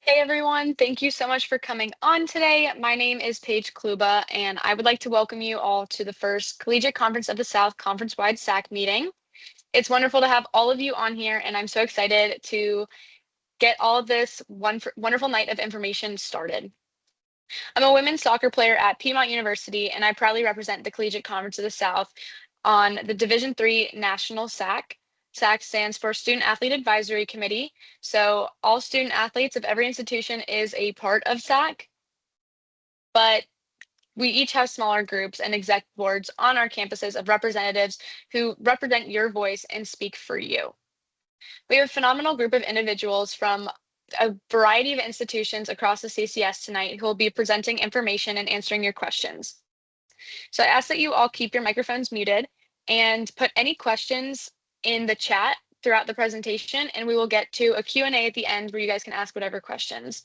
Hey everyone, thank you so much for coming on today. My name is Paige Kluba, and I would like to welcome you all to the first Collegiate Conference of the South Conference-wide SAAC meeting. It's wonderful to have all of you on here, and I'm so excited to get all of this wonderful night of information started. I'm a women's soccer player at Piedmont University, and I proudly represent the Collegiate Conference of the South on the Division III National SAAC. SAAC stands for Student Athlete Advisory Committee. So all student athletes of every institution is a part of SAAC, but we each have smaller groups and exec boards on our campuses of representatives who represent your voice and speak for you. We have a phenomenal group of individuals from a variety of institutions across the CCS tonight who will be presenting information and answering your questions. So I ask that you all keep your microphones muted and put any questions in the chat throughout the presentation, and we will get to a Q&A at the end where you guys can ask whatever questions.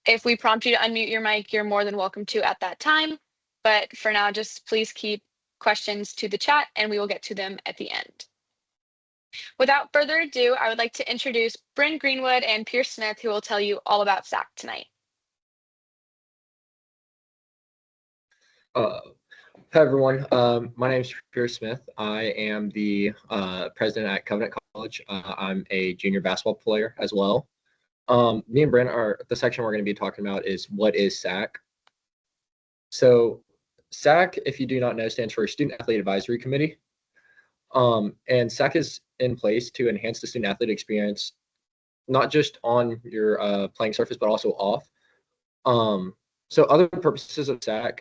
If we prompt you to unmute your mic, you're more than welcome to at that time. But for now, just please keep questions to the chat and we will get to them at the end. Without further ado, I would like to introduce Bryn Greenwood and Pierce Smith, who will tell you all about SAAC tonight. Hi everyone, my name is Pierce Smith. I am the president at Covenant College. I'm a junior basketball player as well. Me and Brent the section we're going to be talking about is what is SAAC. So SAAC, if you do not know, stands for Student Athlete Advisory Committee. And SAAC is in place to enhance the student athlete experience, not just on your playing surface, but also off. So other purposes of SAAC,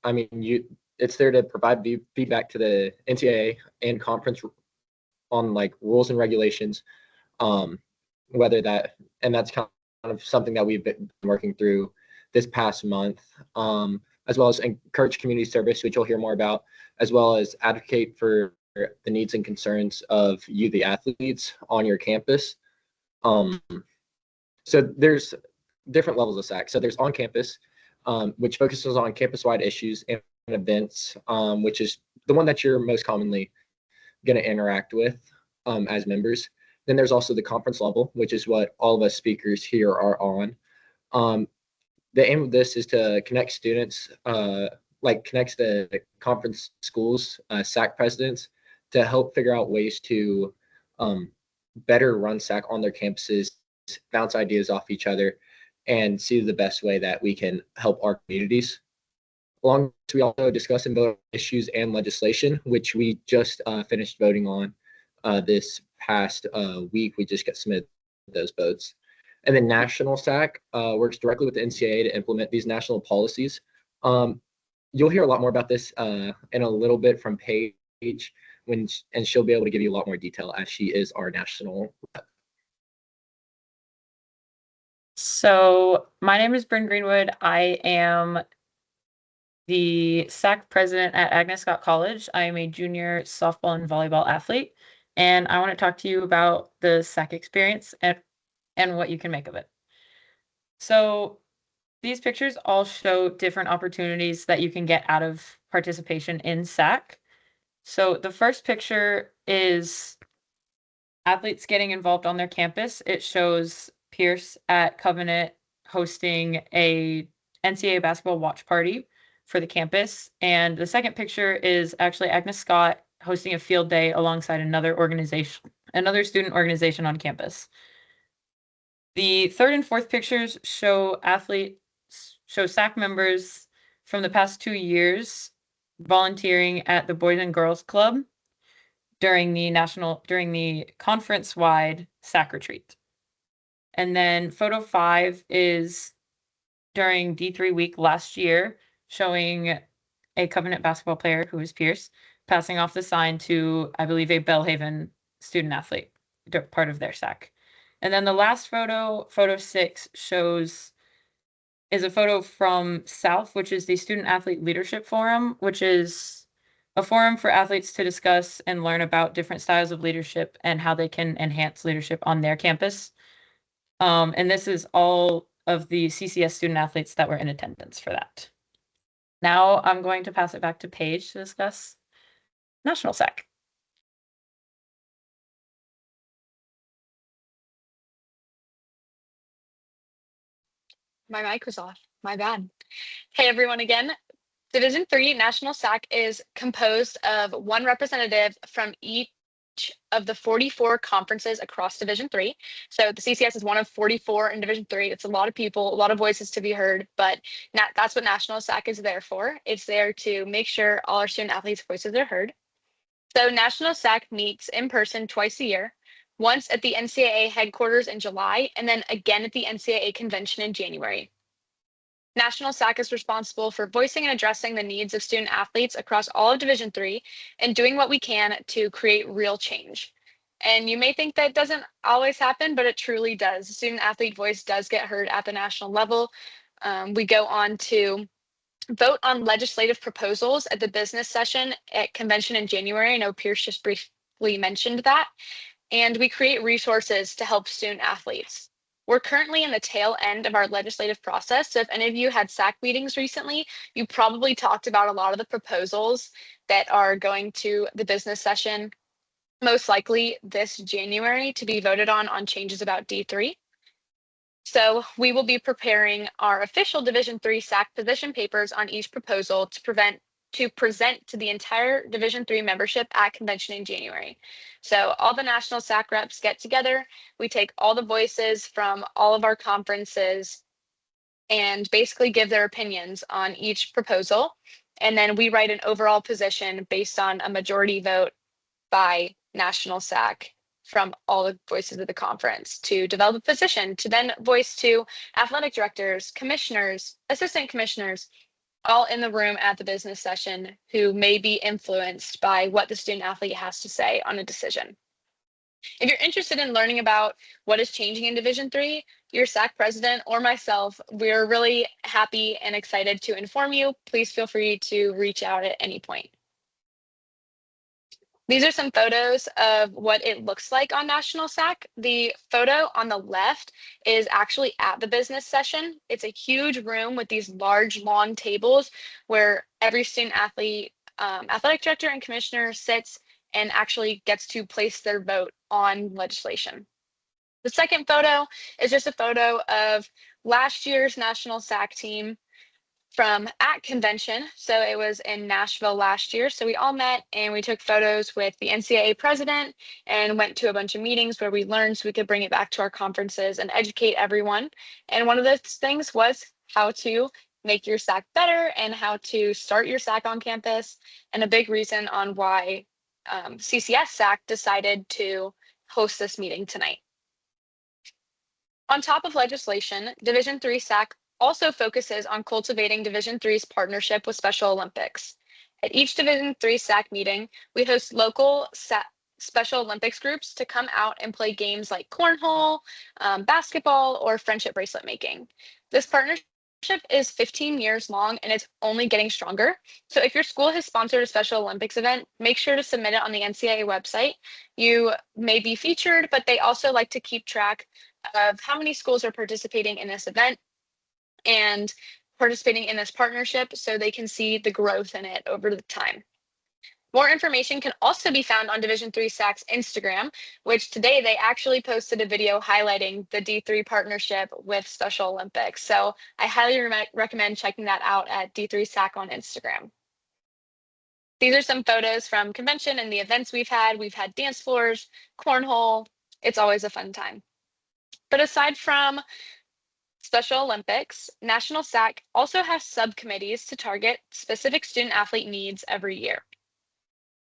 I mean, it's there to provide feedback to the NCAA and conference on like rules and regulations, and that's kind of something that we've been working through this past month, as well as encourage community service, which you'll hear more about, as well as advocate for the needs and concerns of you, the athletes on your campus. So there's different levels of SAAC. So there's on campus, which focuses on campus-wide issues and events, which is the one that you're most commonly going to interact with as members. Then there's also the conference level, which is what all of us speakers here are on. The aim of this is to connect students, connects the conference schools, SAAC presidents, to help figure out ways to better run SAAC on their campuses, bounce ideas off each other, and see the best way that we can help our communities. Along with this, we also discuss and vote on issues and legislation, which we just finished voting on this past week. We just got submitted those votes. And then National SAAC works directly with the NCAA to implement these national policies. You'll hear a lot more about this in a little bit from Paige, and she'll be able to give you a lot more detail as she is our national rep. So my name is Bryn Greenwood. I am the SAAC president at Agnes Scott College. I am a junior softball and volleyball athlete, and I want to talk to you about the SAAC experience and what you can make of it. So these pictures all show different opportunities that you can get out of participation in SAAC. So the first picture is athletes getting involved on their campus. It shows Pierce at Covenant hosting a NCAA basketball watch party for the campus. And the second picture is actually Agnes Scott hosting a field day alongside another student organization on campus. The third and fourth pictures show SAAC members from the past 2 years volunteering at the Boys and Girls Club during the conference-wide SAAC retreat. And then photo 5 is during D3 week last year, showing a Covenant basketball player, who is Pierce, passing off the sign to, I believe, a Belhaven student athlete, part of their SAAC. And then the last photo 6, is a photo from South, which is the Student Athlete Leadership Forum, which is a forum for athletes to discuss and learn about different styles of leadership and how they can enhance leadership on their campus. And this is all of the CCS student athletes that were in attendance for that. Now I'm going to pass it back to Paige to discuss National SAAC. My mic was off. My bad. Hey, everyone again. Division 3 National SAC is composed of one representative from each of the 44 conferences across Division 3. So the CCS is one of 44 in Division 3. It's a lot of people, a lot of voices to be heard, but that's what National SAC is there for. It's there to make sure all our student athletes' voices are heard. So National SAC meets in person twice a year, once at the NCAA headquarters in July, and then again at the NCAA convention in January. National SAC is responsible for voicing and addressing the needs of student athletes across all of Division III and doing what we can to create real change. And you may think that doesn't always happen, but it truly does. The student athlete voice does get heard at the national level. We go on to vote on legislative proposals at the business session at convention in January. I know Pierce just briefly mentioned that. And we create resources to help student athletes. We're currently in the tail end of our legislative process. So if any of you had SAC meetings recently, you probably talked about a lot of the proposals that are going to the business session, most likely this January, to be voted on changes about D3. So we will be preparing our official Division III SAC position papers on each proposal to present to the entire Division III membership at convention in January. So all the national SAC reps get together. We take all the voices from all of our conferences and basically give their opinions on each proposal. And then we write an overall position based on a majority vote by national SAC from all the voices of the conference to develop a position to then voice to athletic directors, commissioners, assistant commissioners, all in the room at the business session who may be influenced by what the student athlete has to say on a decision. If you're interested in learning about what is changing in Division III, your SAC president or myself, we're really happy and excited to inform you. Please feel free to reach out at any point. These are some photos of what it looks like on National SAC. The photo on the left is actually at the business session. It's a huge room with these large, long tables where every student athlete, athletic director, and commissioner sits and actually gets to place their vote on legislation. The second photo is just a photo of last year's National SAC team from at convention. So it was in Nashville last year. So we all met and we took photos with the NCAA president and went to a bunch of meetings where we learned so we could bring it back to our conferences and educate everyone. And one of those things was how to make your SAC better and how to start your SAC on campus. And a big reason on why CCS SAC decided to host this meeting tonight. On top of legislation, Division III SAC also focuses on cultivating Division III's partnership with Special Olympics. At each Division III SAC meeting, we host local Special Olympics groups to come out and play games like cornhole, basketball, or friendship bracelet making. This partnership is 15 years long and it's only getting stronger. So if your school has sponsored a Special Olympics event, make sure to submit it on the NCAA website. You may be featured, but they also like to keep track of how many schools are participating in this event and participating in this partnership so they can see the growth in it over the time. More information can also be found on Division III SAC's Instagram, which today they actually posted a video highlighting the D3 partnership with Special Olympics. So I highly recommend checking that out at D3 SAC on Instagram. These are some photos from convention and the events we've had. We've had dance floors, cornhole. It's always a fun time. But aside from Special Olympics, National SAC also has subcommittees to target specific student athlete needs every year.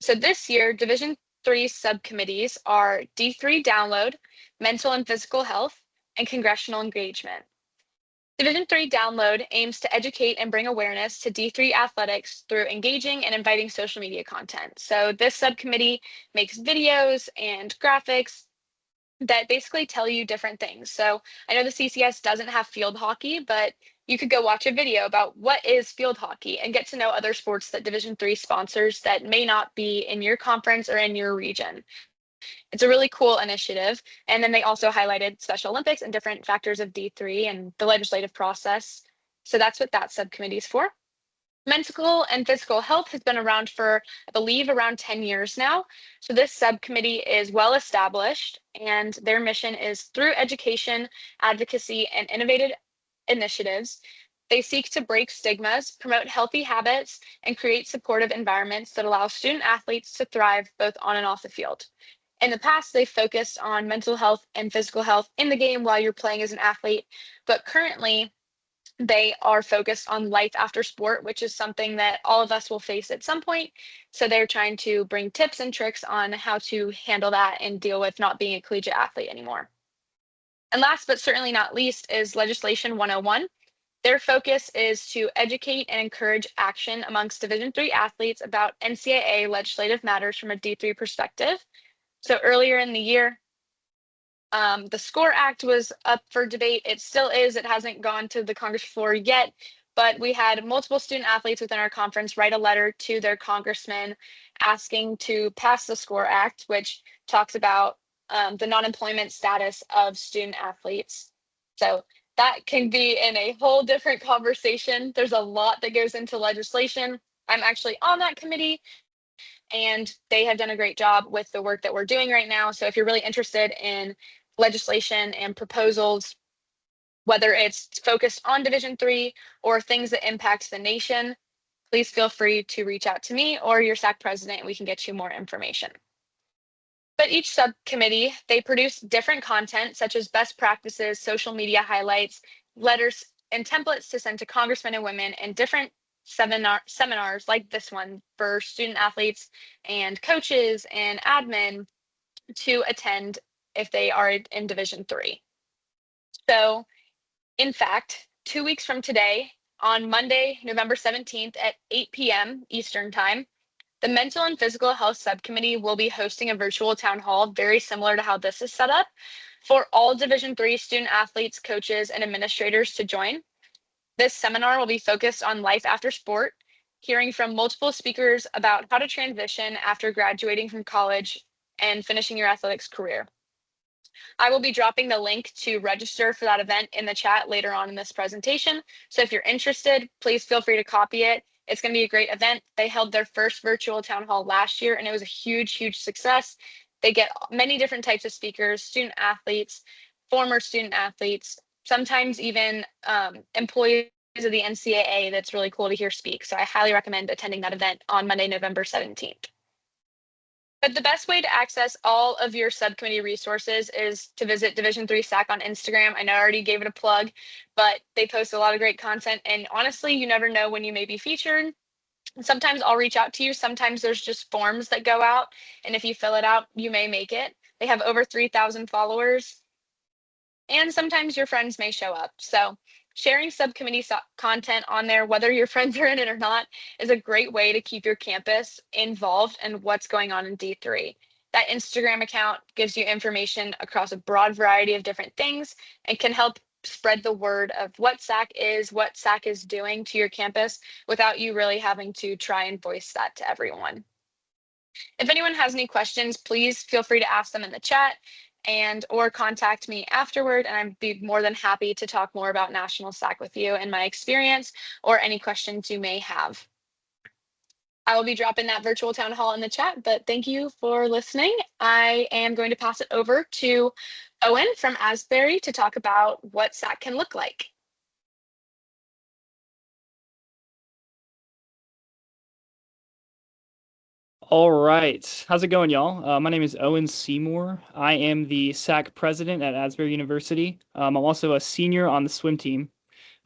So this year, Division III subcommittees are D3 Download, Mental and Physical Health, and Congressional Engagement. Division III Download aims to educate and bring awareness to D3 athletics through engaging and inviting social media content. So this subcommittee makes videos and graphics that basically tell you different things. So I know the CCS doesn't have field hockey, but you could go watch a video about what is field hockey and get to know other sports that Division III sponsors that may not be in your conference or in your region. It's a really cool initiative. And then they also highlighted Special Olympics and different factors of D3 and the legislative process. So that's what that subcommittee is for. Mental and physical health has been around for, I believe, around 10 years now. So this subcommittee is well established and their mission is through education, advocacy, and initiatives. They seek to break stigmas, promote healthy habits, and create supportive environments that allow student athletes to thrive both on and off the field. In the past, they focused on mental health and physical health in the game while you're playing as an athlete, but currently they are focused on life after sport, which is something that all of us will face at some point. So they're trying to bring tips and tricks on how to handle that and deal with not being a collegiate athlete anymore. And last but certainly not least is Legislation 101. Their focus is to educate and encourage action amongst Division III athletes about NCAA legislative matters from a D3 perspective. So earlier in the year, the SCORE Act was up for debate. It still is. It hasn't gone to the Congress floor yet, but we had multiple student athletes within our conference write a letter to their congressman asking to pass the SCORE Act, which talks about the non-employment status of student athletes. So that can be in a whole different conversation. There's a lot that goes into legislation. I'm actually on that committee, and they have done a great job with the work that we're doing right now. So if you're really interested in legislation and proposals, whether it's focused on Division III or things that impact the nation, please feel free to reach out to me or your SAAC president, and we can get you more information. But each subcommittee, they produce different content such as best practices, social media highlights, letters, and templates to send to congressmen and women, and different seminars like this one for student athletes and coaches and admin to attend if they are in Division III. So, in fact, 2 weeks from today, on Monday, November 17th at 8 p.m. Eastern Time, the Mental and Physical Health Subcommittee will be hosting a virtual town hall very similar to how this is set up for all Division III student athletes, coaches, and administrators to join. This seminar will be focused on life after sport, hearing from multiple speakers about how to transition after graduating from college and finishing your athletics career. I will be dropping the link to register for that event in the chat later on in this presentation. So if you're interested, please feel free to copy it. It's going to be a great event. They held their first virtual town hall last year, and it was a huge, huge success. They get many different types of speakers, student athletes, former student athletes, sometimes even employees of the NCAA. That's really cool to hear speak. So I highly recommend attending that event on Monday, November 17th. But the best way to access all of your subcommittee resources is to visit Division III SAAC on Instagram. I know I already gave it a plug, but they post a lot of great content. And honestly, you never know when you may be featured. Sometimes I'll reach out to you. Sometimes there's just forms that go out. And if you fill it out, you may make it. They have over 3,000 followers. And sometimes your friends may show up. So sharing subcommittee content on there, whether your friends are in it or not, is a great way to keep your campus involved in what's going on in D3. That Instagram account gives you information across a broad variety of different things and can help spread the word of what SAAC is doing to your campus without you really having to try and voice that to everyone. If anyone has any questions, please feel free to ask them in the chat or contact me afterward, and I'd be more than happy to talk more about National SAAC with you and my experience or any questions you may have. I will be dropping that virtual town hall in the chat, but thank you for listening. I am going to pass it over to Owen from Asbury to talk about what SAAC can look like. All right. How's it going, y'all? My name is Owen Seymour. I am the SAAC president at Asbury University. I'm also a senior on the swim team.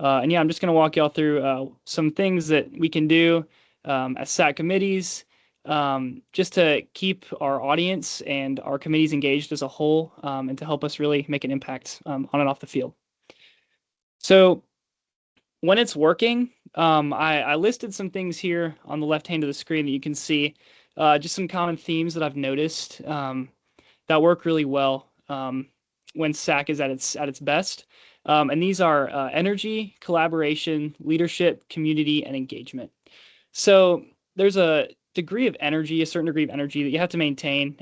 And yeah, I'm just going to walk y'all through some things that we can do as SAAC committees just to keep our audience and our committees engaged as a whole and to help us really make an impact on and off the field. So when it's working, I listed some things here on the left hand of the screen that you can see. Just some common themes that I've noticed that work really well when SAAC is at its best. And these are energy, collaboration, leadership, community, and engagement. So there's a certain degree of energy that you have to maintain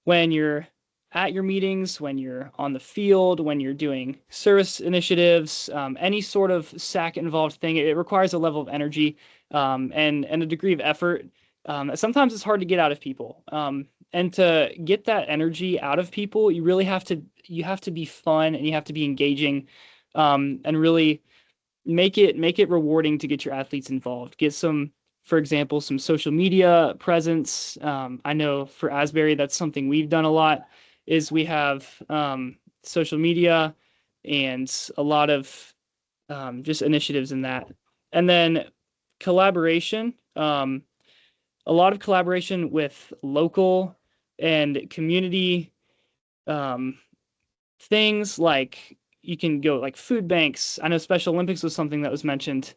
when you're at your meetings, when you're on the field, when you're doing service initiatives, any sort of SAAC involved thing. It requires a level of energy and a degree of effort. Sometimes it's hard to get out of people. And to get that energy out of people, you really have to be fun and you have to be engaging and really make it rewarding to get your athletes involved. Get some, for example, some social media presence. I know for Asbury, that's something we've done a lot, is we have social media and a lot of just initiatives in that. And then collaboration, a lot of collaboration with local and community things, like you can go like food banks. I know Special Olympics was something that was mentioned.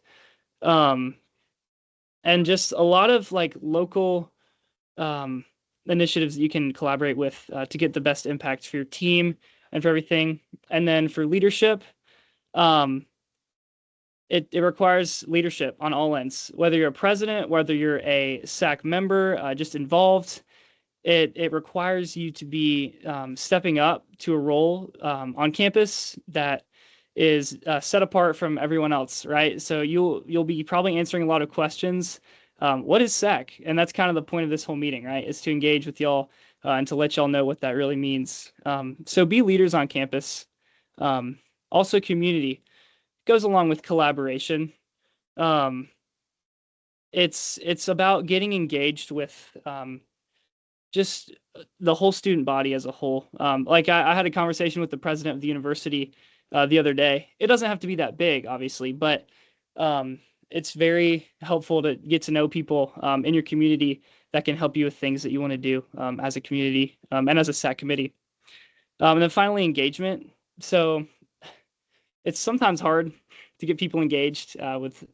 And just a lot of like local initiatives that you can collaborate with to get the best impact for your team and for everything. And then for leadership, it requires leadership on all ends, whether you're a president, whether you're a SAAC member, just involved. It requires you to be stepping up to a role on campus that is set apart from everyone else, right? So you'll be probably answering a lot of questions. What is SAAC? And that's kind of the point of this whole meeting, right? Is to engage with y'all and to let y'all know what that really means. So be leaders on campus. Also, community goes along with collaboration. It's about getting engaged with just the whole student body as a whole. Like I had a conversation with the president of the university the other day. It doesn't have to be that big, obviously, but it's very helpful to get to know people in your community that can help you with things that you want to do as a community and as a SAAC committee. And then finally, engagement. So it's sometimes hard to get people engaged with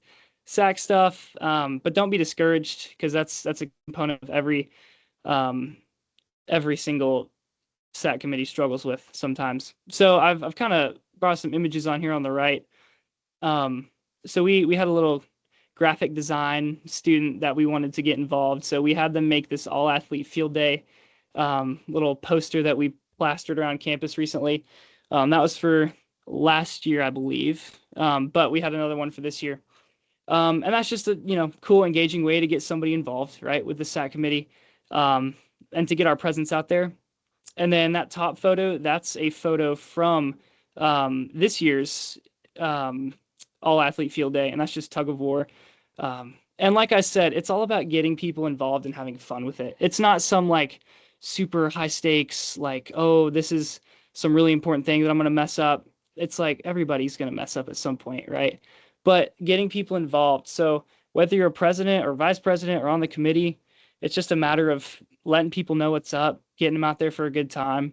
SAAC stuff, but don't be discouraged, because that's a component of every single SAAC committee struggles with sometimes. So I've kind of brought some images on here on the right. So we had a little graphic design student that we wanted to get involved. So we had them make this all athlete field day little poster that we plastered around campus recently. That was for last year, I believe, but we had another one for this year. And that's just a cool, engaging way to get somebody involved, right, with the SAAC committee, and to get our presence out there. And then that top photo, that's a photo from this year's all athlete field day, and that's just tug of war. And like I said, it's all about getting people involved and having fun with it. It's not some like super high stakes, like, oh, this is some really important thing that I'm going to mess up. It's like everybody's going to mess up at some point, right? But getting people involved. So whether you're a president or vice president or on the committee, it's just a matter of letting people know what's up, getting them out there for a good time.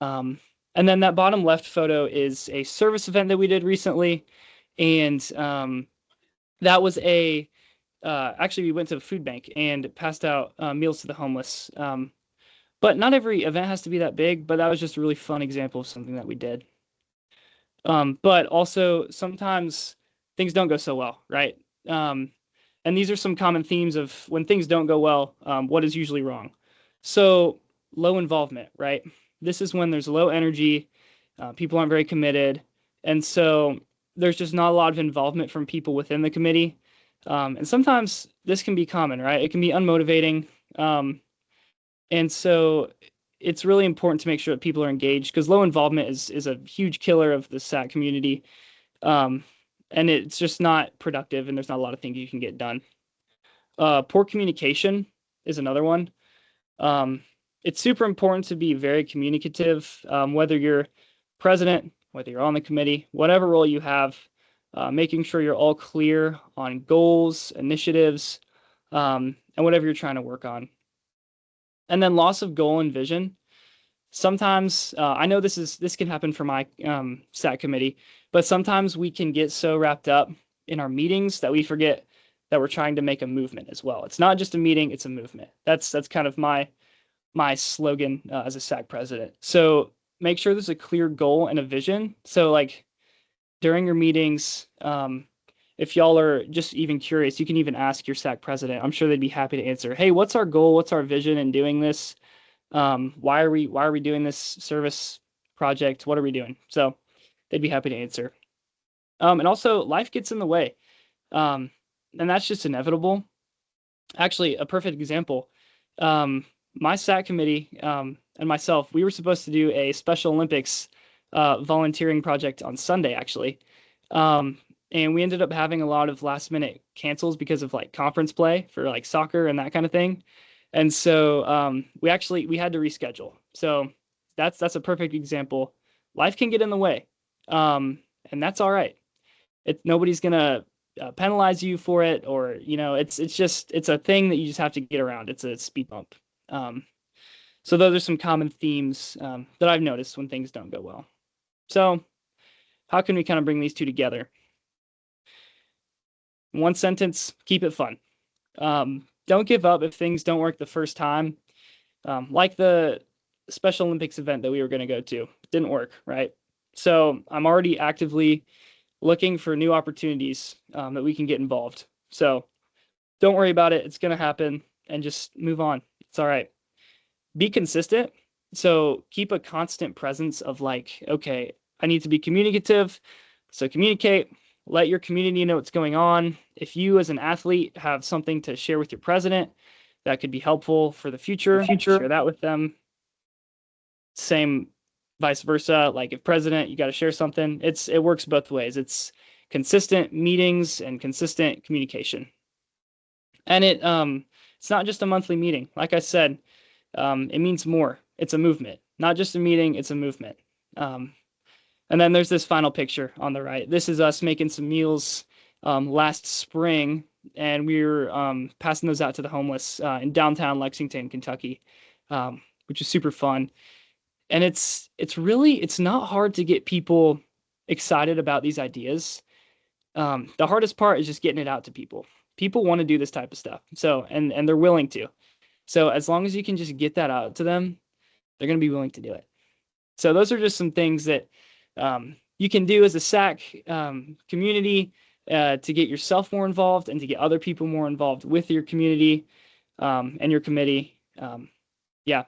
And then that bottom left photo is a service event that we did recently. And that was actually we went to a food bank and passed out meals to the homeless. But not every event has to be that big, but that was just a really fun example of something that we did. But also sometimes things don't go so well, right? And these are some common themes of when things don't go well, what is usually wrong. So low involvement, right? This is when there's low energy, people aren't very committed. And so there's just not a lot of involvement from people within the committee. And sometimes this can be common, right? It can be unmotivating. And so it's really important to make sure that people are engaged, because low involvement is a huge killer of the SAAC community. And it's just not productive, and there's not a lot of things you can get done. Poor communication is another one. It's super important to be very communicative, whether you're president, whether you're on the committee, whatever role you have, making sure you're all clear on goals, initiatives, and whatever you're trying to work on. And then loss of goal and vision. Sometimes, I know this can happen for my SAAC committee, but sometimes we can get so wrapped up in our meetings that we forget that we're trying to make a movement as well. It's not just a meeting, it's a movement. That's kind of my slogan as a SAAC president. So make sure there's a clear goal and a vision. So like during your meetings, if y'all are just even curious, you can even ask your SAAC president. I'm sure they'd be happy to answer. Hey, what's our goal? What's our vision in doing this? Why are we doing this service project? What are we doing? So they'd be happy to answer. And also life gets in the way. And that's just inevitable. Actually, a perfect example, my SAAC committee and myself, we were supposed to do a Special Olympics volunteering project on Sunday, actually. And we ended up having a lot of last minute cancels because of like conference play for like soccer and that kind of thing. And so we had to reschedule. So that's a perfect example. Life can get in the way, and that's all right. Nobody's gonna penalize you for it, or it's a thing that you just have to get around. It's a speed bump. So those are some common themes that I've noticed when things don't go well. So how can we kind of bring these two together? One sentence: keep it fun. Don't give up if things don't work the first time. Like the Special Olympics event that we were going to go to, it didn't work, right? So I'm already actively looking for new opportunities that we can get involved. So don't worry about it. It's going to happen, and just move on. It's all right. Be consistent. So keep a constant presence of like, okay, I need to be communicative. So communicate. Let your community know what's going on. If you as an athlete have something to share with your president that could be helpful for the future, share that with them. Same vice versa. Like if president, you got to share something. It works both ways. It's consistent meetings and consistent communication. And it's not just a monthly meeting. Like I said, it means more. It's a movement, not just a meeting. It's a movement. And then there's this final picture on the right. This is us making some meals last spring, and we were passing those out to the homeless in downtown Lexington, Kentucky, which is super fun. And it's not hard to get people excited about these ideas. The hardest part is just getting it out to people. People want to do this type of stuff. So, and they're willing to. So as long as you can just get that out to them, they're going to be willing to do it. So those are just some things that you can do as a SAAC community to get yourself more involved and to get other people more involved with your community and your committee. Yeah.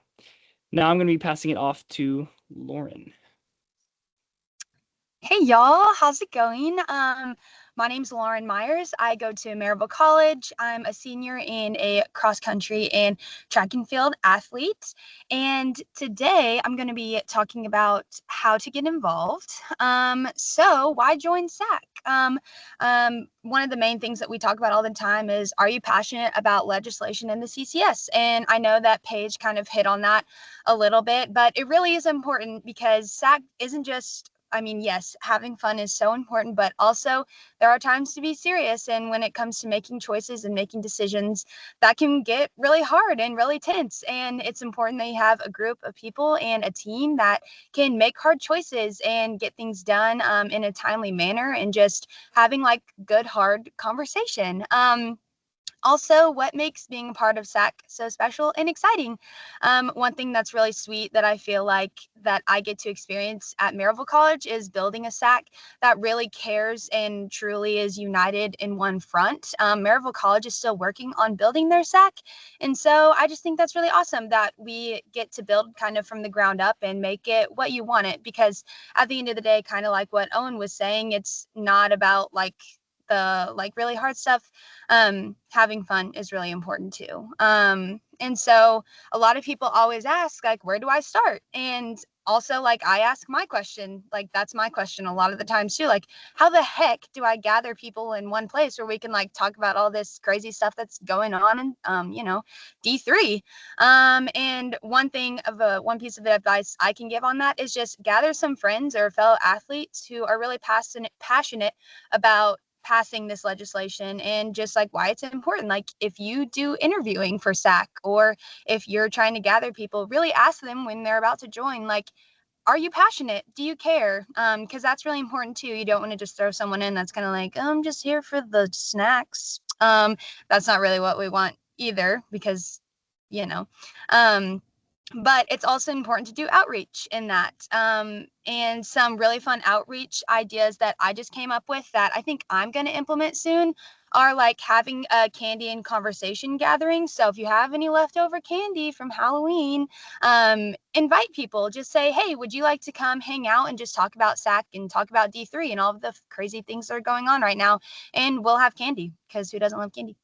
Now I'm going to be passing it off to Lauren. Hey y'all, how's it going? My name's Lauren Myers. I go to Maryville College. I'm a senior in a cross country and track and field athlete. And today I'm going to be talking about how to get involved. So why join SAAC? One of the main things that we talk about all the time is, are you passionate about legislation in the CCS? And I know that Paige kind of hit on that a little bit, but it really is important because SAAC isn't just, I mean, yes, having fun is so important, but also there are times to be serious. And when it comes to making choices and making decisions, that can get really hard and really tense. And it's important that you have a group of people and a team that can make hard choices and get things done in a timely manner, and just having like good, hard conversation. Also, what makes being a part of SAAC so special and exciting? One thing that's really sweet that I feel like that I get to experience at Maryville College is building a SAAC that really cares and truly is united in one front. Maryville College is still working on building their SAAC. And so I just think that's really awesome that we get to build kind of from the ground up and make it what you want it. Because at the end of the day, kind of like what Owen was saying, it's not about like the really hard stuff. Having fun is really important too. And so a lot of people always ask, like, where do I start? And also, like, I ask my question, like, that's my question a lot of the times too, like, how the heck do I gather people in one place where we can like talk about all this crazy stuff that's going on in D3. And one piece of advice I can give on that is just gather some friends or fellow athletes who are really passionate about passing this legislation and just like why it's important. Like if you do interviewing for SAAC, or if you're trying to gather people, really ask them when they're about to join, like, are you passionate? Do you care? Because that's really important too. You don't want to just throw someone in that's kind of like, I'm just here for the snacks. That's not really what we want either, because but it's also important to do outreach in that. And some really fun outreach ideas that I just came up with that I think I'm going to implement soon are like having a candy and conversation gathering. So if you have any leftover candy from Halloween, invite people. Just say, hey, would you like to come hang out and just talk about SAAC and talk about D3 and all of the crazy things that are going on right now? And we'll have candy, because who doesn't love candy?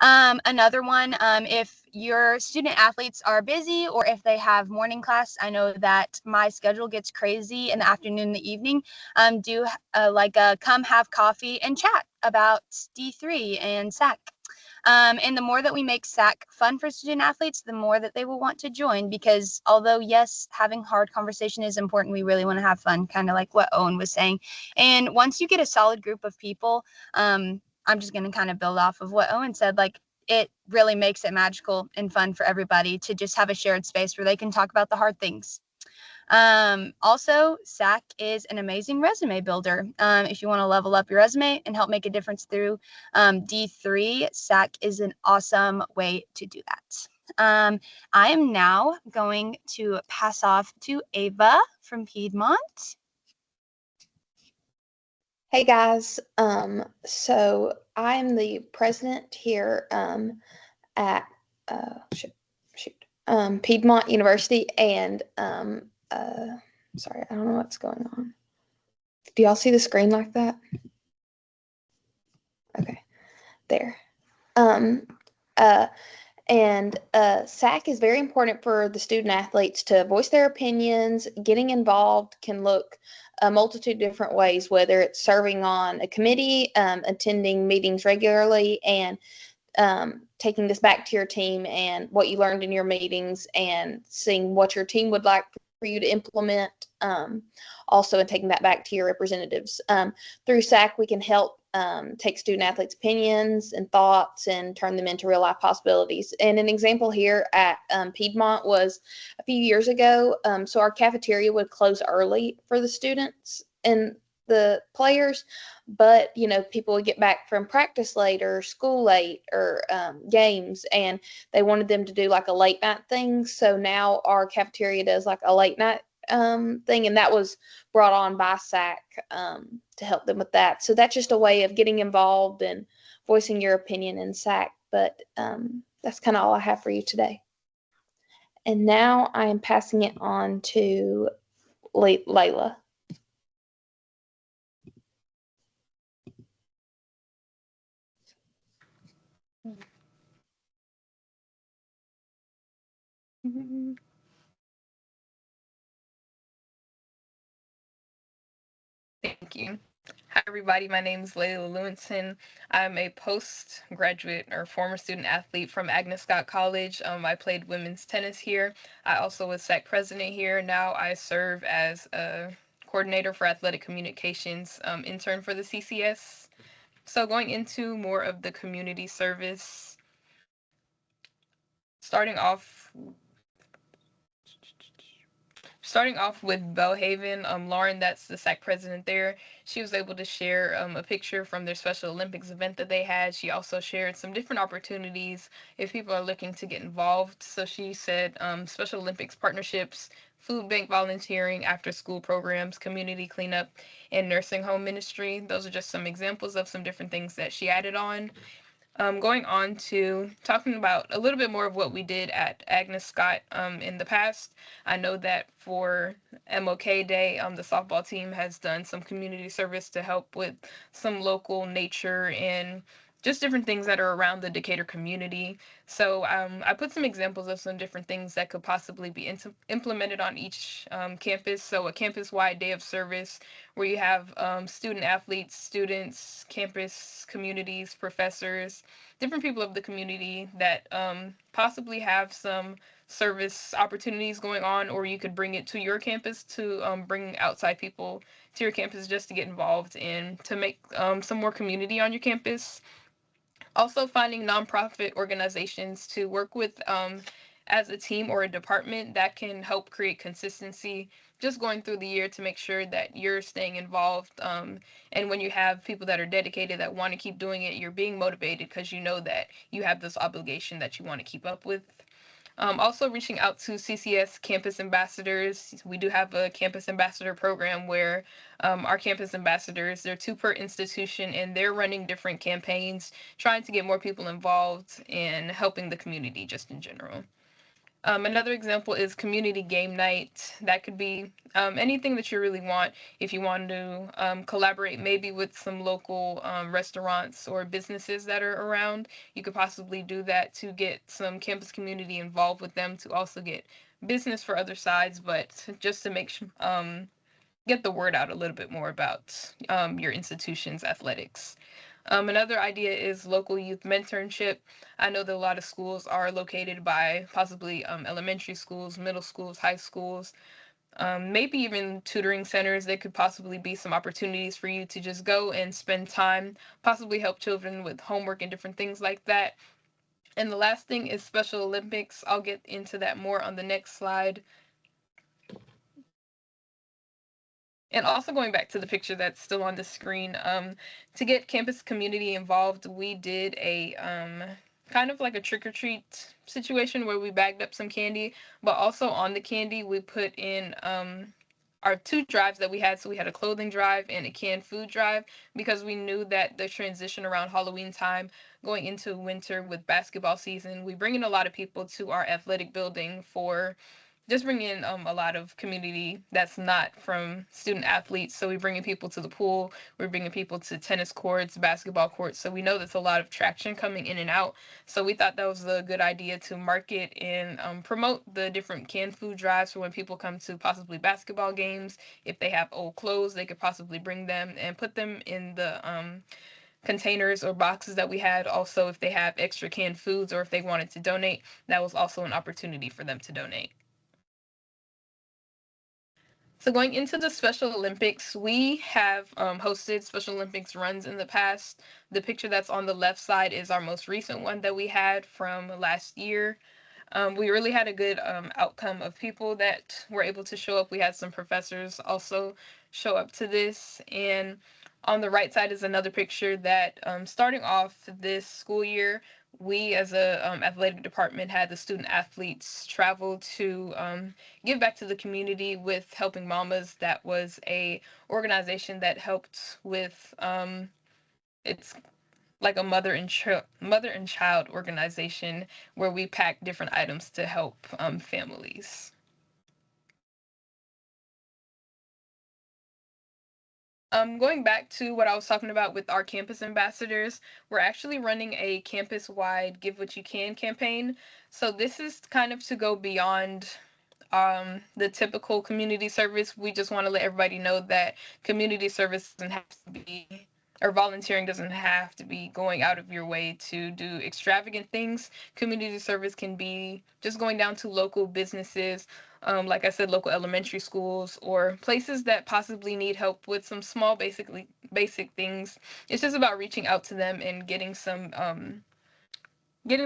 Another one, if your student athletes are busy or if they have morning class, I know that my schedule gets crazy in the afternoon and the evening. Do come have coffee and chat about D3 and SAC. And the more that we make SAC fun for student athletes, the more that they will want to join, because although, yes, having hard conversation is important, we really want to have fun, kind of like what Owen was saying. And once you get a solid group of people, I'm just going to kind of build off of what Owen said, like it really makes it magical and fun for everybody to just have a shared space where they can talk about the hard things. Also, SAC is an amazing resume builder. If you want to level up your resume and help make a difference through D3, SAC is an awesome way to do that. I am now going to pass off to Ava from Piedmont. Hey guys, so I'm the president here at Piedmont University, and sorry, I don't know what's going on. Do y'all see the screen like that? Okay, there. SAC is very important for the student athletes to voice their opinions. Getting involved can look a multitude of different ways, whether it's serving on a committee, attending meetings regularly, and taking this back to your team and what you learned in your meetings and seeing what your team would like for you to implement, also, and taking that back to your representatives. Through SAC, we can help take student athletes' opinions and thoughts and turn them into real life possibilities. And an example here at Piedmont was a few years ago. So our cafeteria would close early for the students and the players, but people would get back from practice late or school late or games, and they wanted them to do like a late night thing. So now our cafeteria does like a late night thing, and that was brought on by SAC to help them with that. So that's just a way of getting involved and voicing your opinion in SAC. But that's kind of all I have for you today. And now I am passing it on to Layla. Thank you. Hi, everybody. My name is Layla Lewinson. I'm a postgraduate or former student athlete from Agnes Scott College. I played women's tennis here. I also was SAC president here. Now I serve as a coordinator for athletic communications, intern for the CCS. So going into more of the community service, starting off with Belhaven, Lauren, that's the SAC president there. She was able to share a picture from their Special Olympics event that they had. She also shared some different opportunities if people are looking to get involved. So she said Special Olympics partnerships, food bank volunteering, after school programs, community cleanup, and nursing home ministry. Those are just some examples of some different things that she added on. Going on to talking about a little bit more of what we did at Agnes Scott in the past. I know that for MLK Day, the softball team has done some community service to help with some local nature and just different things that are around the Decatur community. So I put some examples of some different things that could possibly be implemented on each campus. So a campus-wide day of service where you have student athletes, students, campus communities, professors, different people of the community that possibly have some service opportunities going on, or you could bring it to your campus to bring outside people to your campus just to get involved and to make some more community on your campus. Also finding nonprofit organizations to work with as a team or a department that can help create consistency just going through the year to make sure that you're staying involved. And when you have people that are dedicated that want to keep doing it, you're being motivated because you know that you have this obligation that you want to keep up with. Also reaching out to CCS campus ambassadors. We do have a campus ambassador program where our campus ambassadors, they're 2 per institution, and they're running different campaigns, trying to get more people involved in helping the community just in general. Another example is community game night. That could be anything that you really want. If you want to collaborate maybe with some local restaurants or businesses that are around, you could possibly do that to get some campus community involved with them to also get business for other sides, but just to make get the word out a little bit more about your institution's athletics. Another idea is local youth mentorship. I know that a lot of schools are located by possibly elementary schools, middle schools, high schools, maybe even tutoring centers. There could possibly be some opportunities for you to just go and spend time, possibly help children with homework and different things like that. And the last thing is Special Olympics. I'll get into that more on the next slide. And also going back to the picture that's still on the screen, to get campus community involved, we did a kind of like a trick-or-treat situation where we bagged up some candy, but also on the candy we put in our 2 drives that we had. So we had a clothing drive and a canned food drive, because we knew that the transition around Halloween time going into winter with basketball season, we bring in a lot of people to our athletic building for just bring in a lot of community that's not from student athletes. So we bring in people to the pool, we're bringing people to tennis courts, basketball courts. So we know there's a lot of traction coming in and out. So we thought that was a good idea to market and promote the different canned food drives for when people come to possibly basketball games. If they have old clothes, they could possibly bring them and put them in the containers or boxes that we had. Also, if they have extra canned foods or if they wanted to donate, that was also an opportunity for them to donate. So going into the Special Olympics, we have hosted Special Olympics runs in the past. The picture that's on the left side is our most recent one that we had from last year. We really had a good outcome of people that were able to show up. We had some professors also show up to this. And on the right side is another picture that starting off this school year, we as a athletic department had the student athletes travel to give back to the community with Helping Mamas. That was a organization that helped with it's like a mother and child organization where we pack different items to help families. Going back to what I was talking about with our campus ambassadors, we're actually running a campus-wide Give What You Can campaign. So this is kind of to go beyond the typical community service. We just want to let everybody know that community service doesn't have to be, or volunteering doesn't have to be going out of your way to do extravagant things. Community service can be just going down to local businesses, like I said, local elementary schools or places that possibly need help with some small basic things. It's just about reaching out to them and getting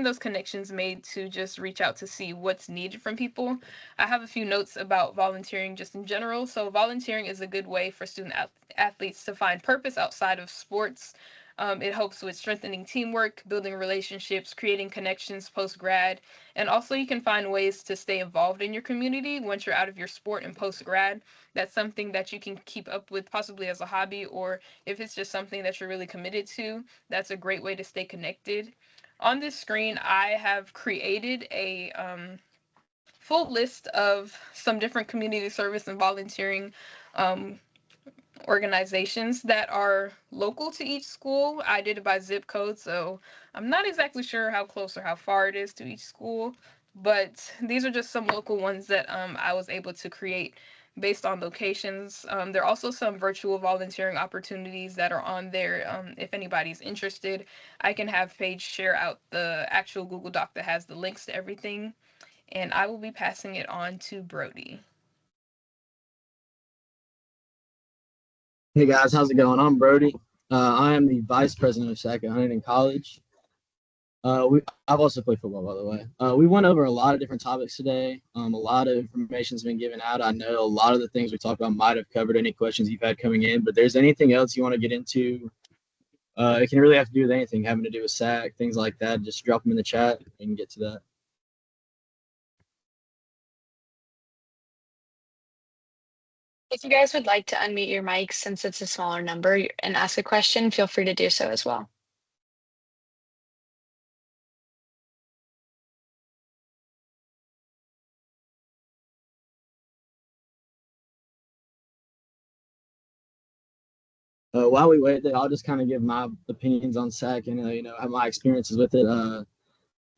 those connections made to just reach out to see what's needed from people. I have a few notes about volunteering just in general. So volunteering is a good way for student athletes to find purpose outside of sports. It helps with strengthening teamwork, building relationships, creating connections post-grad, and also you can find ways to stay involved in your community once you're out of your sport and post-grad. That's something that you can keep up with possibly as a hobby, or if it's just something that you're really committed to, that's a great way to stay connected. On this screen, I have created a full list of some different community service and volunteering um, organizations that are local to each school. I did it by zip code, so I'm not exactly sure how close or how far it is to each school, but these are just some local ones that I was able to create based on locations. There are also some virtual volunteering opportunities that are on there. If anybody's interested, I can have Paige share out the actual Google Doc that has the links to everything, and I will be passing it on to Brody. Hey guys, how's it going? I'm Brody. I am the vice president of SAAC at Huntington College. I've also played football, by the way. We went over a lot of different topics today. A lot of information's been given out. I know a lot of the things we talked about might have covered any questions you've had coming in, but there's anything else you want to get into, it can really have to do with anything having to do with SAAC, things like that. Just drop them in the chat and get to that. If you guys would like to unmute your mics since it's a smaller number and ask a question, feel free to do so as well. While we wait there, I'll just kind of give my opinions on SAC and my experiences with it.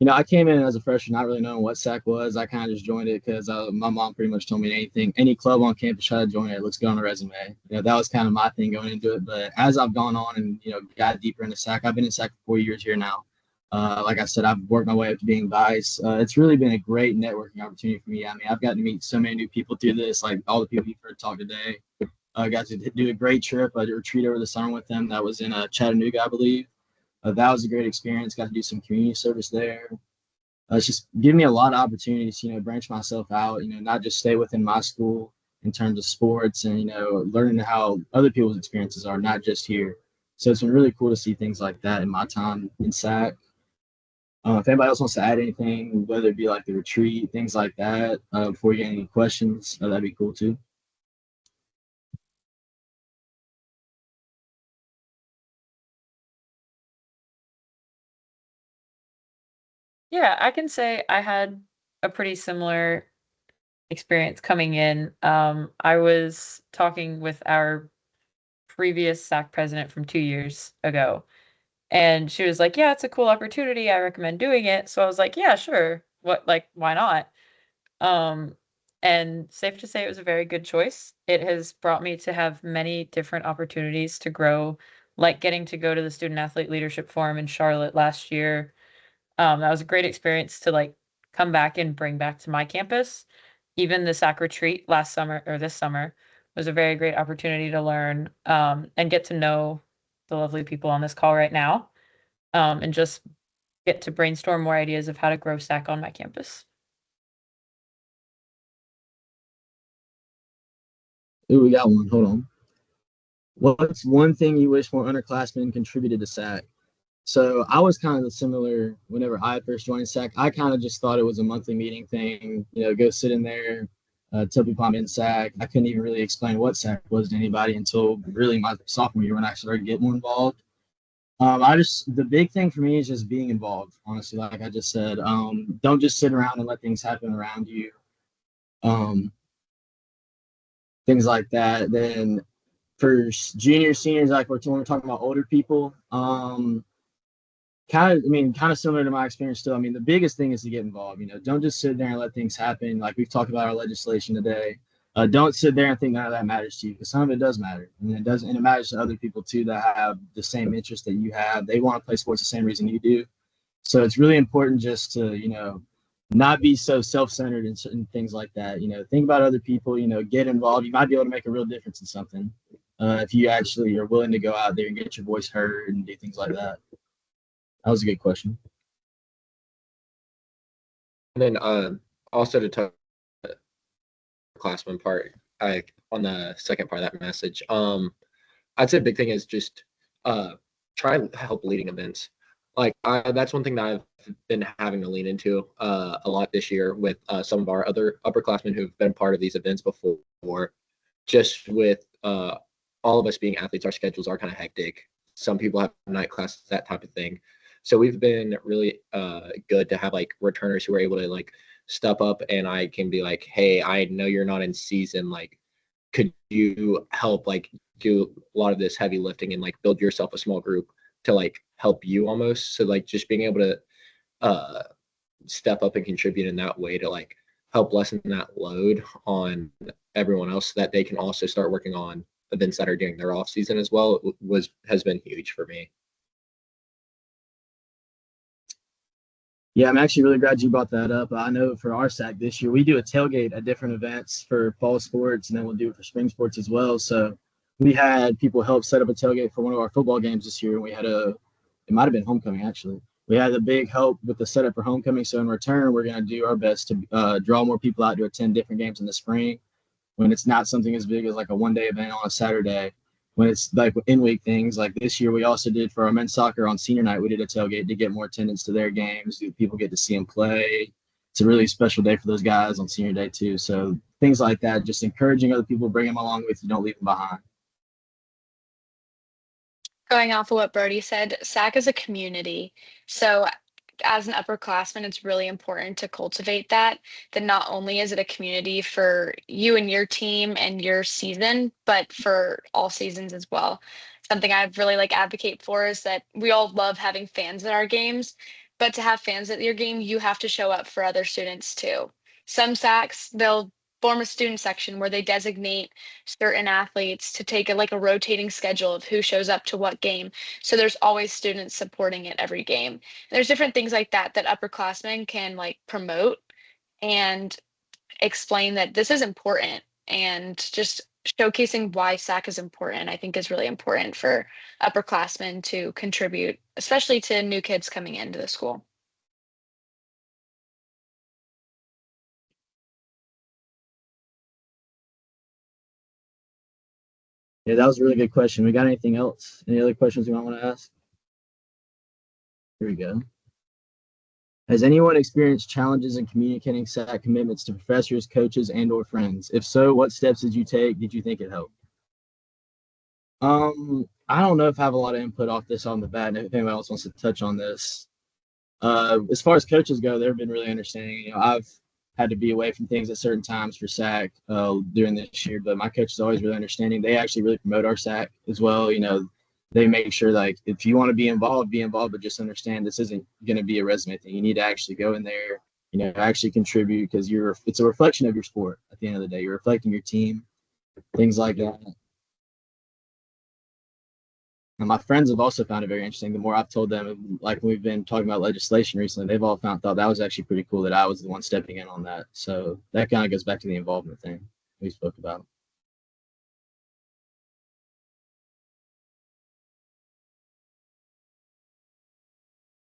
I came in as a freshman, not really knowing what SAC was. I kind of just joined it because my mom pretty much told me any club on campus, try to join it. It looks good on the resume. That was kind of my thing going into it. But as I've gone on and got deeper into SAC, I've been in SAC for 4 years here now. Like I said, I've worked my way up to being vice. It's really been a great networking opportunity for me. I mean, I've gotten to meet so many new people through this, like all the people you've heard talk today. I got to do a great trip, a retreat over the summer with them. That was in Chattanooga, I believe. That was a great experience. Got to do some community service there. It's just giving me a lot of opportunities, branch myself out, not just stay within my school in terms of sports and, learning how other people's experiences are, not just here. So it's been really cool to see things like that in my time in SAC. If anybody else wants to add anything, whether it be like the retreat, things like that, before you get any questions, that'd be cool too. Yeah, I can say I had a pretty similar experience coming in. I was talking with our previous SAC president from 2 years ago, and she was like, "Yeah, it's a cool opportunity. I recommend doing it." So I was like, "Yeah, sure. Why not?" Um, and safe to say it was a very good choice. It has brought me to have many different opportunities to grow, like getting to go to the Student Athlete Leadership Forum in Charlotte last year. That was a great experience to come back and bring back to my campus. Even the SAC retreat last summer or this summer was a very great opportunity to learn and get to know the lovely people on this call right now, and just get to brainstorm more ideas of how to grow SAC on my campus. Ooh, we got one. Hold on. What's one thing you wish more underclassmen contributed to SAC? So I was kind of similar whenever I first joined SAC. I kind of just thought it was a monthly meeting thing, go sit in there, tell people I'm in SAC. I couldn't even really explain what SAC was to anybody until really my sophomore year when I started getting more involved. The big thing for me is just being involved, honestly, like I just said. Don't just sit around and let things happen around you. Things like that. Then for juniors, seniors, like when we're talking about older people, kind of similar to my experience still. I mean, the biggest thing is to get involved. Don't just sit there and let things happen. Like we've talked about our legislation today. Don't sit there and think none of that matters to you, because some of it does matter, and it matters to other people too that have the same interest that you have. They want to play sports the same reason you do. So it's really important just to not be so self-centered and certain things like that. Think about other people. Get involved. You might be able to make a real difference in something if you actually are willing to go out there and get your voice heard and do things like that. That was a good question. And then also to talk classroom part, on the second part of that message, I'd say a big thing is just try to help leading events. Like that's one thing that I've been having to lean into a lot this year with some of our other upperclassmen who've been part of these events before. Just with all of us being athletes, our schedules are kind of hectic. Some people have night classes, that type of thing. So we've been really good to have like returners who are able to like step up, and I can be like, hey, I know you're not in season. Like, could you help like do a lot of this heavy lifting and like build yourself a small group to like help you almost? So like just being able to step up and contribute in that way to like help lessen that load on everyone else so that they can also start working on events that are during their off season as well has been huge for me. Yeah, I'm actually really glad you brought that up. I know for our SAC this year, we do a tailgate at different events for fall sports, and then we'll do it for spring sports as well. So we had people help set up a tailgate for one of our football games this year. We had it might have been homecoming actually. We had a big help with the setup for homecoming. So in return, we're going to do our best to draw more people out to attend different games in the spring when it's not something as big as like a one-day event on a Saturday. When it's like in-week things, like this year we also did for our men's soccer on senior night, we did a tailgate to get more attendance to their games. People get to see them play. It's a really special day for those guys on senior day too. So things like that, just encouraging other people, bring them along with you, don't leave them behind. Going off of what Brody said, SAC is a community. So as an upperclassman, it's really important to cultivate that not only is it a community for you and your team and your season, but for all seasons as well. something I've really like advocate for is that we all love having fans at our games, but to have fans at your game, you have to show up for other students too. Some SACs, they'll form a student section where they designate certain athletes to take like a rotating schedule of who shows up to what game. So there's always students supporting it every game. And there's different things like that that upperclassmen can like promote and explain that this is important, and just showcasing why SAC is important, I think is really important for upperclassmen to contribute, especially to new kids coming into the school. Yeah, that was a really good question. We got anything else? Any other questions you might want to ask? Here we go. Has anyone experienced challenges in communicating SAC commitments to professors, coaches, and/or friends? If so, what steps did you take? Did you think it helped? I don't know if I have a lot of input off this on the bat, and if anyone else wants to touch on this. As far as coaches go, they've been really understanding. You know, I've had to be away from things at certain times for SAC during this year, but my coach is always really understanding. They actually really promote our SAC as well. You know, they make sure like if you want to be involved, but just understand this isn't going to be a resume thing. You need to actually go in there, you know, actually contribute because it's a reflection of your sport. At the end of the day, you're reflecting your team, things like that. And my friends have also found it very interesting. The more I've told them, like we've been talking about legislation recently, they've all thought that was actually pretty cool that I was the one stepping in on that. So that kind of goes back to the involvement thing we spoke about.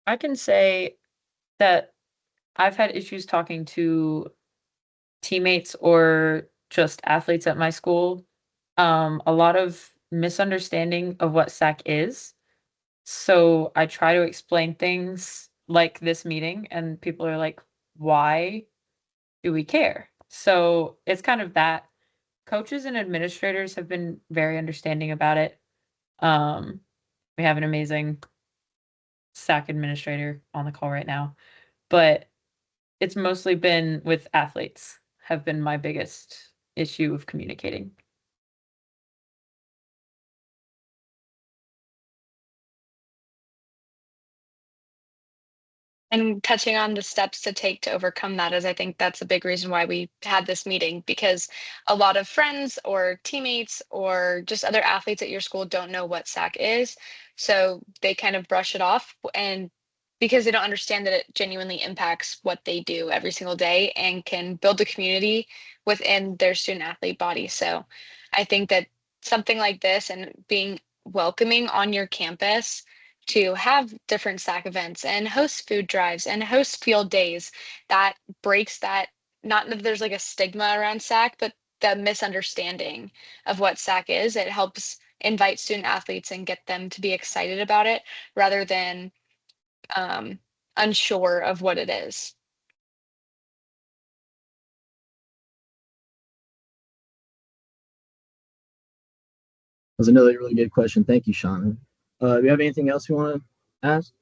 I can say that I've had issues talking to teammates or just athletes at my school. A lot of misunderstanding of what SAC is. So I try to explain things like this meeting, and people are like, why do we care? So it's kind of that. Coaches and administrators have been very understanding about it. We have an amazing SAC administrator on the call right now, but it's mostly been with athletes have been my biggest issue of communicating. And touching on the steps to take to overcome that is, I think that's a big reason why we had this meeting, because a lot of friends or teammates or just other athletes at your school don't know what SAC is. So they kind of brush it off, and because they don't understand that it genuinely impacts what they do every single day and can build a community within their student athlete body. So I think that something like this and being welcoming on your campus to have different SAC events and host food drives and host field days, that breaks that, not that there's like a stigma around SAC, but the misunderstanding of what SAC is. It helps invite student athletes and get them to be excited about it rather than unsure of what it is. That was another really good question. Thank you, Shauna. Do you have anything else you want to ask?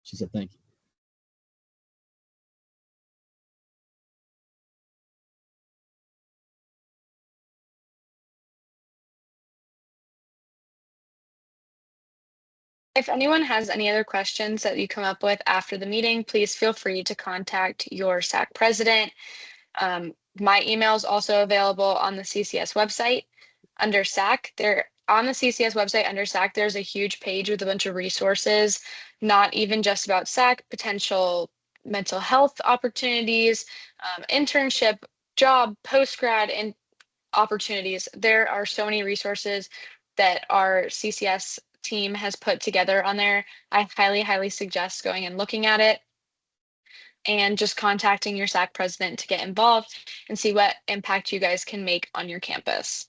She said thank you. If anyone has any other questions that you come up with after the meeting, please feel free to contact your SAC president. My email is also available on the CCS website under SAC. On the CCS website under SAC, there's a huge page with a bunch of resources, not even just about SAC, potential mental health opportunities, internship, job, post-grad, and opportunities. There are so many resources that our CCS team has put together on there. I highly, highly suggest going and looking at it and just contacting your SAC president to get involved and see what impact you guys can make on your campus.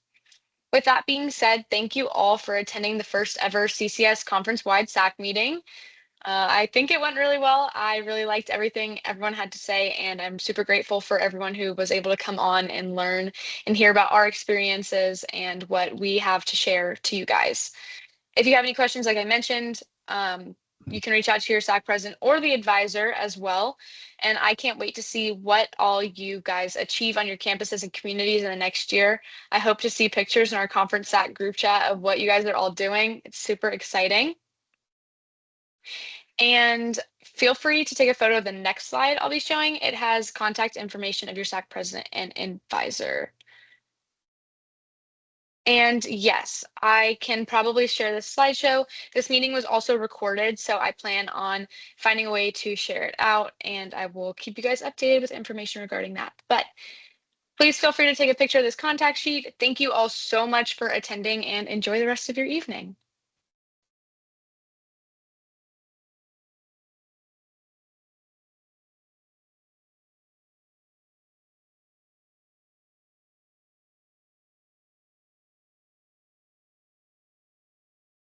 With that being said, thank you all for attending the first ever CCS conference-wide SAC meeting. I think it went really well. I really liked everything everyone had to say, and I'm super grateful for everyone who was able to come on and learn and hear about our experiences and what we have to share to you guys. If you have any questions, like I mentioned, You can reach out to your SAC president or the advisor as well. And I can't wait to see what all you guys achieve on your campuses and communities in the next year. I hope to see pictures in our conference SAC group chat of what you guys are all doing. It's super exciting. And feel free to take a photo of the next slide I'll be showing. It has contact information of your SAC president and advisor. And yes, I can probably share this slideshow. This meeting was also recorded, so I plan on finding a way to share it out, and I will keep you guys updated with information regarding that. But please feel free to take a picture of this contact sheet. Thank you all so much for attending, and enjoy the rest of your evening.